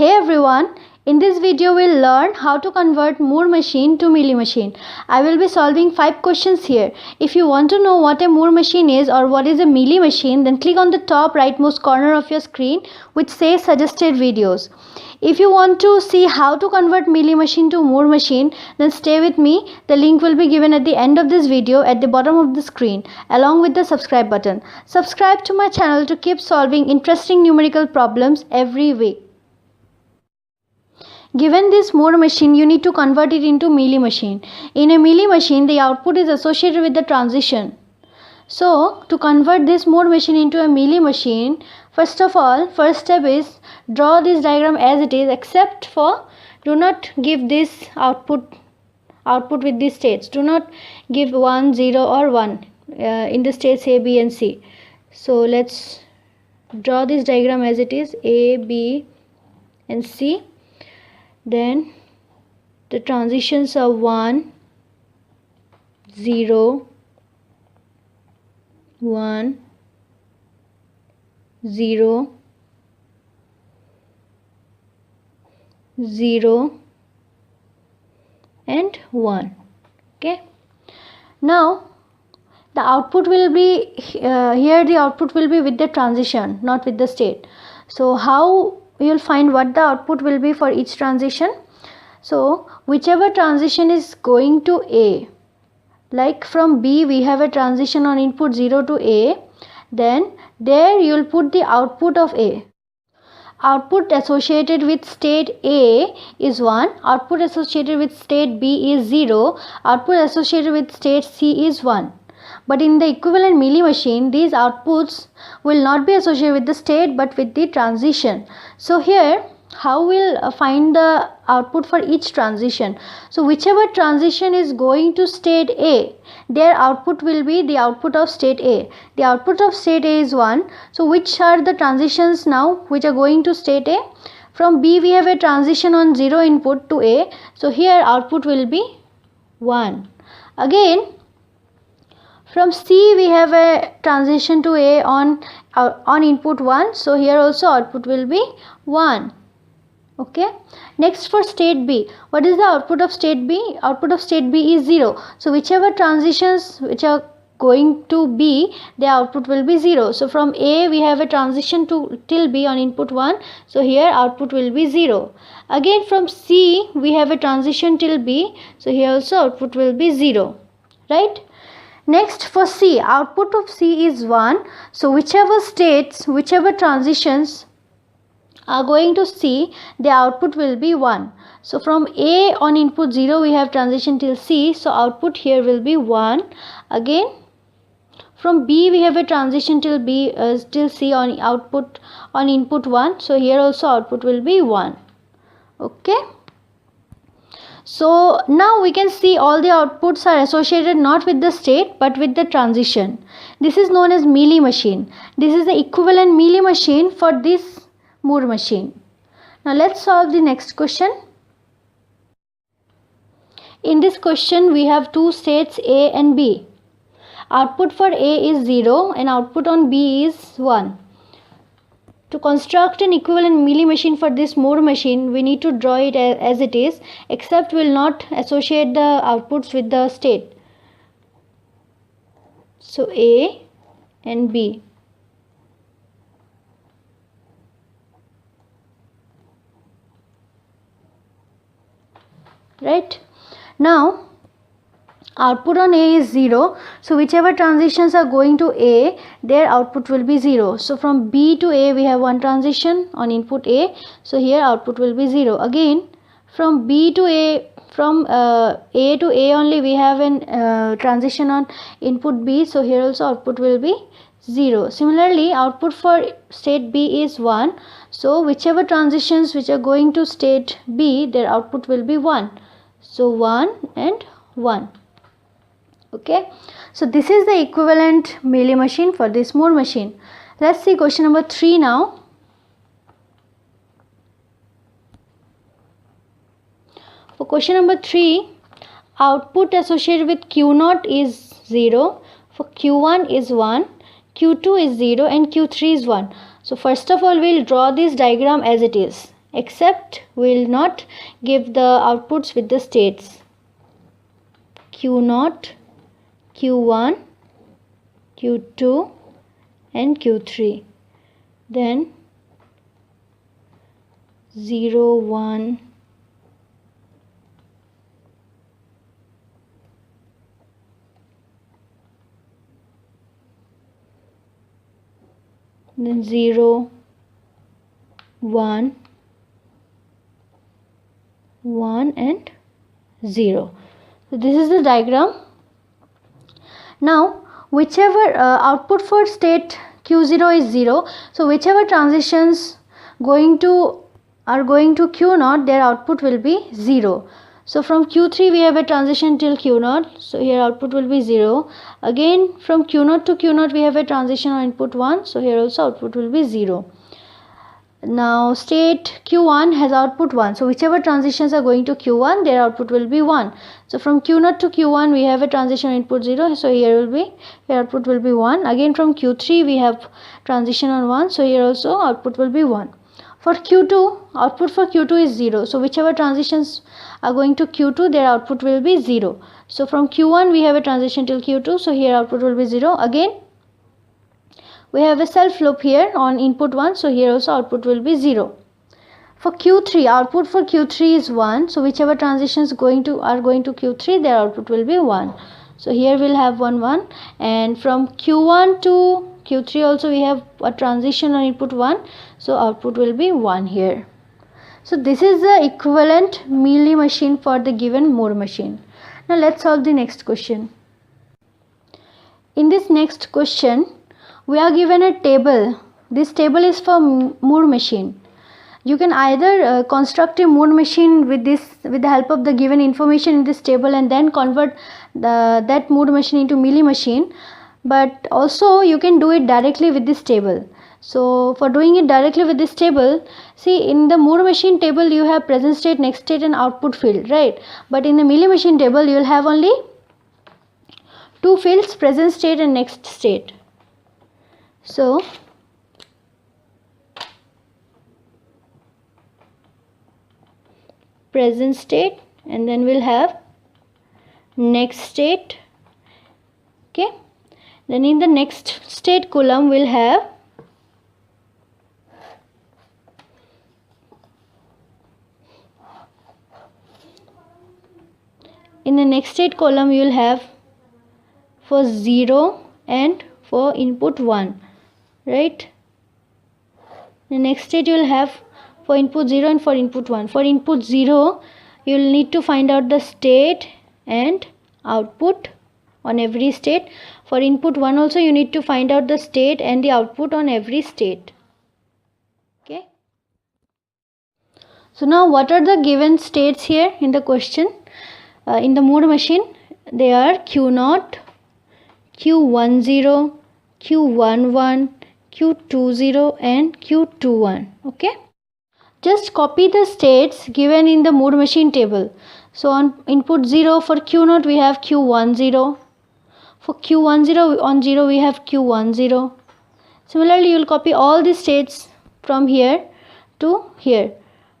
Hey everyone, in this video we'll learn how to convert Moore machine to Mealy machine. I will be solving 5 questions here. If you want to know what a Moore machine is or what is a Mealy machine, then click on the top rightmost corner of your screen which says suggested videos. If you want to see how to convert Mealy machine to Moore machine, then stay with me. The link will be given at the end of this video at the bottom of the screen along with the subscribe button. Subscribe to my channel to keep solving interesting numerical problems every week. Given this Moore machine, you need to convert it into Mealy machine. In a Mealy machine, the output is associated with the transition. So, to convert this Moore machine into a Mealy machine, first of all, first step is draw this diagram as it is, except for do not give this output with these states. Do not give 1, 0 or 1 in the states A, B and C. So, let's draw this diagram as it is, A, B and C. Then the transitions are 1, 0, 1, 0, 0 and 1. Okay. Now the output will be here, the output will be with the transition, not with the state. So how you will find what the output will be for each transition? So whichever transition is going to A, like from B we have a transition on input 0 to A, then there you will put the output of A. Output associated with state A is 1, output associated with state B is 0, output associated with state C is 1. But in the equivalent Mealy machine, these outputs will not be associated with the state but with the transition. So here, how we'll find the output for each transition? So whichever transition is going to state A, their output will be the output of state A. The output of state A is 1. So which are the transitions now which are going to state A? From B we have a transition on 0 input to A. So here output will be 1. Again, from C we have a transition to A on input 1. So here also output will be 1. Okay. Next for state B. What is the output of state B? Output of state B is 0. So whichever transitions which are going to B, the output will be 0. So from A we have a transition till B on input 1. So here output will be 0. Again from C we have a transition till B. So here also output will be 0. Right? Next for C, output of C is 1. So whichever states, whichever transitions are going to C, the output will be 1. So from A on input 0 we have transition till C. So output here will be 1. Again from B we have a transition till C on output on input 1. So here also output will be 1. Okay. So now we can see all the outputs are associated not with the state but with the transition. This is known as Mealy machine. This is the equivalent Mealy machine for this Moore machine. Now let's solve the next question. In this question we have two states A and B. Output for A is 0 and output on B is 1. To construct an equivalent Mealy machine for this Moore machine, we need to draw it as it is, except we will not associate the outputs with the state. So A and B. Right? Now output on A is 0. So whichever transitions are going to A, their output will be 0. So from B to A we have one transition on input A. So here output will be 0. Again from B to A, from A to A only we have an transition on input B. So here also output will be 0. Similarly output for state B is 1. So whichever transitions which are going to state B, their output will be 1. So 1 and 1. Okay, so this is the equivalent Mealy machine for this Moore machine. Let's see question number 3 now. For question number 3, output associated with Q0 is 0, for Q1 is 1, Q2 is 0 and Q3 is 1. So first of all we'll draw this diagram as it is. except we will not give the outputs with the states Q0, Q1, Q2 and Q3. Then 0, 1, then 0, 1, 1 and 0. So this is the diagram. Now whichever output for state Q0 is 0, so whichever transitions are going to Q0, their output will be 0. So from Q3 we have a transition till Q0, so here output will be 0. Again from Q0 to Q0 we have a transition on input 1, so here also output will be 0. Now state Q1 has output 1, so whichever transitions are going to Q1, their output will be 1. So from Q0 to Q1 we have a transition input 0, so here output will be 1. Again from Q3 we have transition on 1, so here also output will be 1. For Q2, output for Q2 is 0, so whichever transitions are going to Q2, their output will be 0. So from Q1 we have a transition till Q2, so here output will be 0. Again we have a self loop here on input 1, so here also output will be 0. For Q3, output for Q3 is 1, so whichever transitions are going to Q3, their output will be 1. So here we'll have 1, 1, and from Q1 to Q3 also we have a transition on input 1, so output will be 1 here. So this is the equivalent Mealy machine for the given Moore machine. Now let's solve the next question. In this next question, we are given a table. This table is for Moore machine. You can either construct a Moore machine with the help of the given information in this table and then convert that Moore machine into Mealy machine, but also you can do it directly with this table. So for doing it directly with this table, see, in the Moore machine table you have present state, next state and output field, right? But in the Mealy machine table you will have only two fields, present state and next state. So present state and then we'll have next state. Okay, then in the next state column we'll have you will have for 0 and for input 1, right? The next state you will have for input 0 and for input 1. For input 0 you will need to find out the state and output on every state. For input 1 also you need to find out the state and the output on every state. Okay, so now what are the given states here in the question? In the Moore machine they are Q0, Q10, Q11, Q20 and Q21. Okay, just copy the states given in the Moore machine table. So on input 0 for Q0 we have Q10, for Q10 on 0 we have Q10. Similarly you will copy all the states from here to here.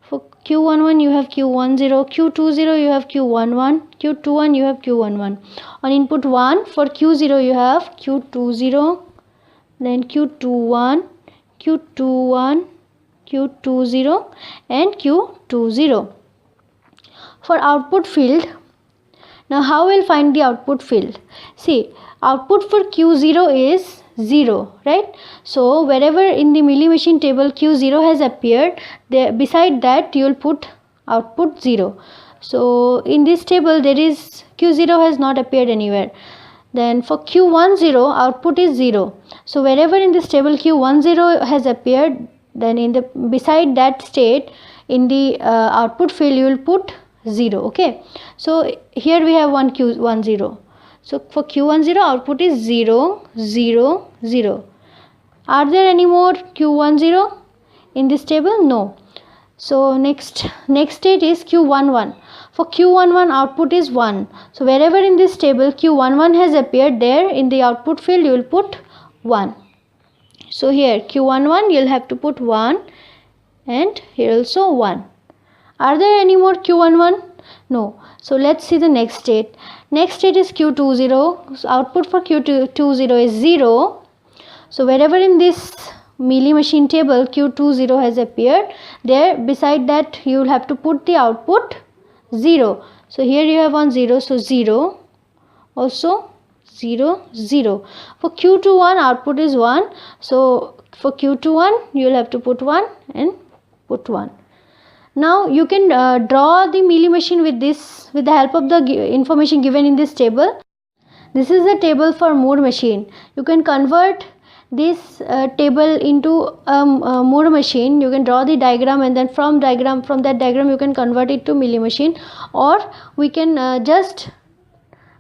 For Q11 you have Q10, Q20 you have Q11, Q21 you have Q11. On input 1 for Q0 you have Q20, then Q21, Q21, Q20 and Q20. For output field, now how we'll find the output field? See, output for Q0 is 0, right? So wherever in the Mealy machine table Q0 has appeared, there beside that you will put output 0. So in this table there is Q0 has not appeared anywhere. Then for Q10 output is 0. So wherever in this table Q10 has appeared, then in the beside that state in the output field you will put 0. Okay, so here we have one Q10. So for Q10 output is 0, 0, 0. Are there any more Q10 in this table? No. So next state is Q11. For Q11 output is 1. So wherever in this table Q11 has appeared, there in the output field you will put 1. So here Q11 you will have to put 1, and here also 1. Are there any more Q11? No. So let's see the next state. Next state is Q20. So output for Q20 is 0. So wherever in this Mealy machine table Q20 has appeared, there beside that you will have to put the output 0. So here you have one 0, so 0, also 0, 0. For Q21 output is 1. So for Q21 you will have to put 1 and put 1. Now you can draw the Mealy machine with the help of the information given in this table. This is the table for Moore machine. You can convert this table into a Moore machine. You can draw the diagram, and then from that diagram you can convert it to Mealy machine, or we can just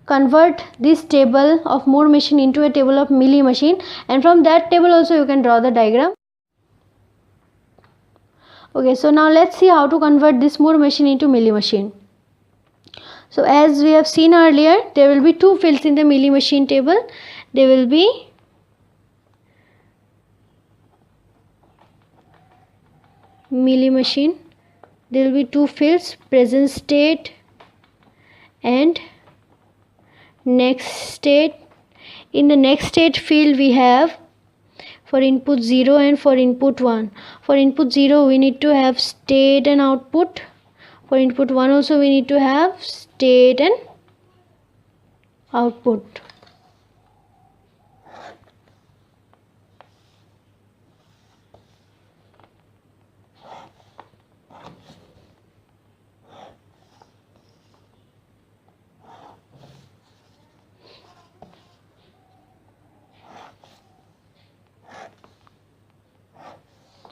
convert this table of Moore machine into a table of Mealy machine, and from that table also you can draw the diagram. Okay, so now let's see how to convert this Moore machine into Mealy machine. So as we have seen earlier, there will be two fields in the Mealy machine table. There will be Mealy machine. There will be two fields, present state and next state. In the next state field we have for input 0 and for input 1. For input 0 we need to have state and output. For input 1 also we need to have state and output.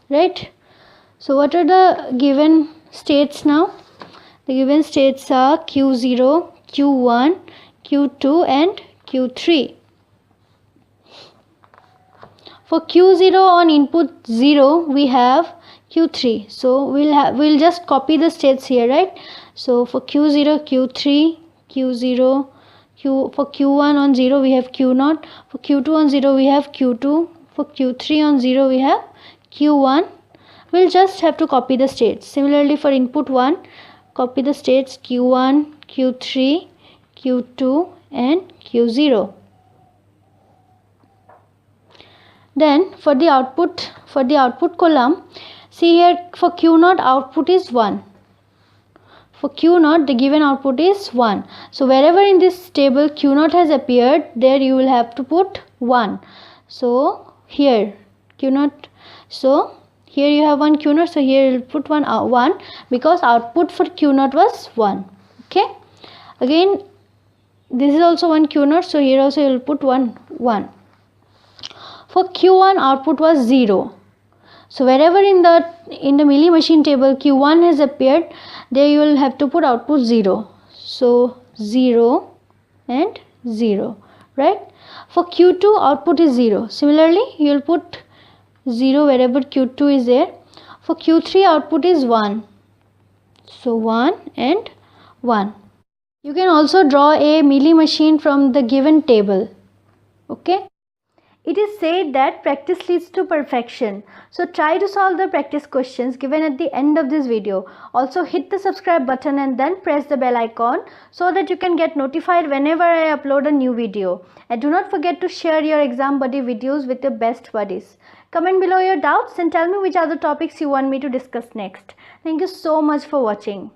Right? So what are the given states now? The given states are Q0, Q1, Q2 and Q3. For Q0 on input 0 we have Q3. So we'll just copy the states here, right? So for Q0, Q3, Q0, for Q1 on 0 we have Q0. For Q2 on 0 we have Q2. For Q3 on 0 we have Q1. We'll just have to copy the states. Similarly for input 1, copy the states Q1, Q3, Q2 and Q0. Then for the output column, see here for Q0 output is 1. For Q0 the given output is 1. So wherever in this table Q0 has appeared, there you will have to put 1. So here Q0, so here you have one Q0, so here you will put 1 because output for Q0 was 1. Okay, again this is also one Q0, so here also you will put 1. For Q1 output was 0. So wherever in the Mealy machine table Q1 has appeared, there you will have to put output 0. So 0 and 0, right? For Q2 output is 0. Similarly you will put 0 wherever Q2 is there. For Q3 output is 1. So 1 and 1. You can also draw a Mealy machine from the given table. Okay. It is said that practice leads to perfection. So try to solve the practice questions given at the end of this video. Also hit the subscribe button and then press the bell icon so that you can get notified whenever I upload a new video. And do not forget to share your exam buddy videos with your best buddies. Comment below your doubts and tell me which other topics you want me to discuss next. Thank you so much for watching.